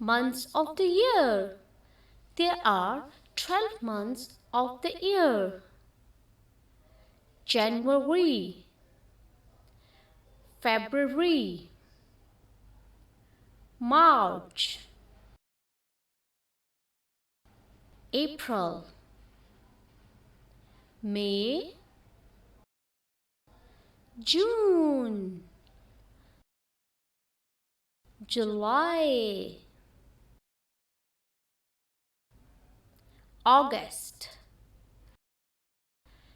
Months of the year. There are 12 months of the year. January, February, March, April, May, June, July, August,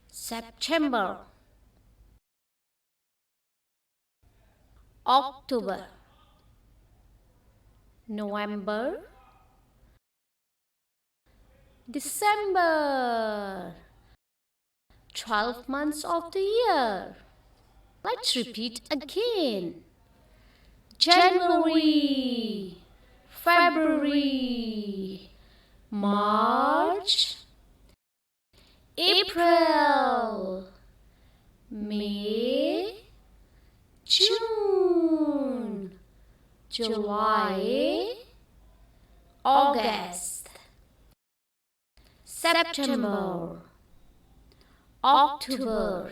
September, October, November, December. 12 months of the year. Let's repeat again. January, February, March, April, May, June, July, August, September, October,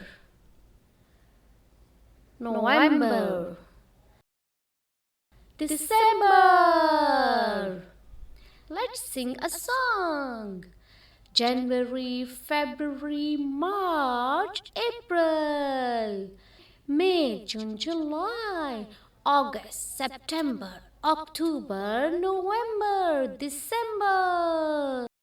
November, December. Let's sing a song. January, February, March, April, May, June, July, August, September, October, November, December.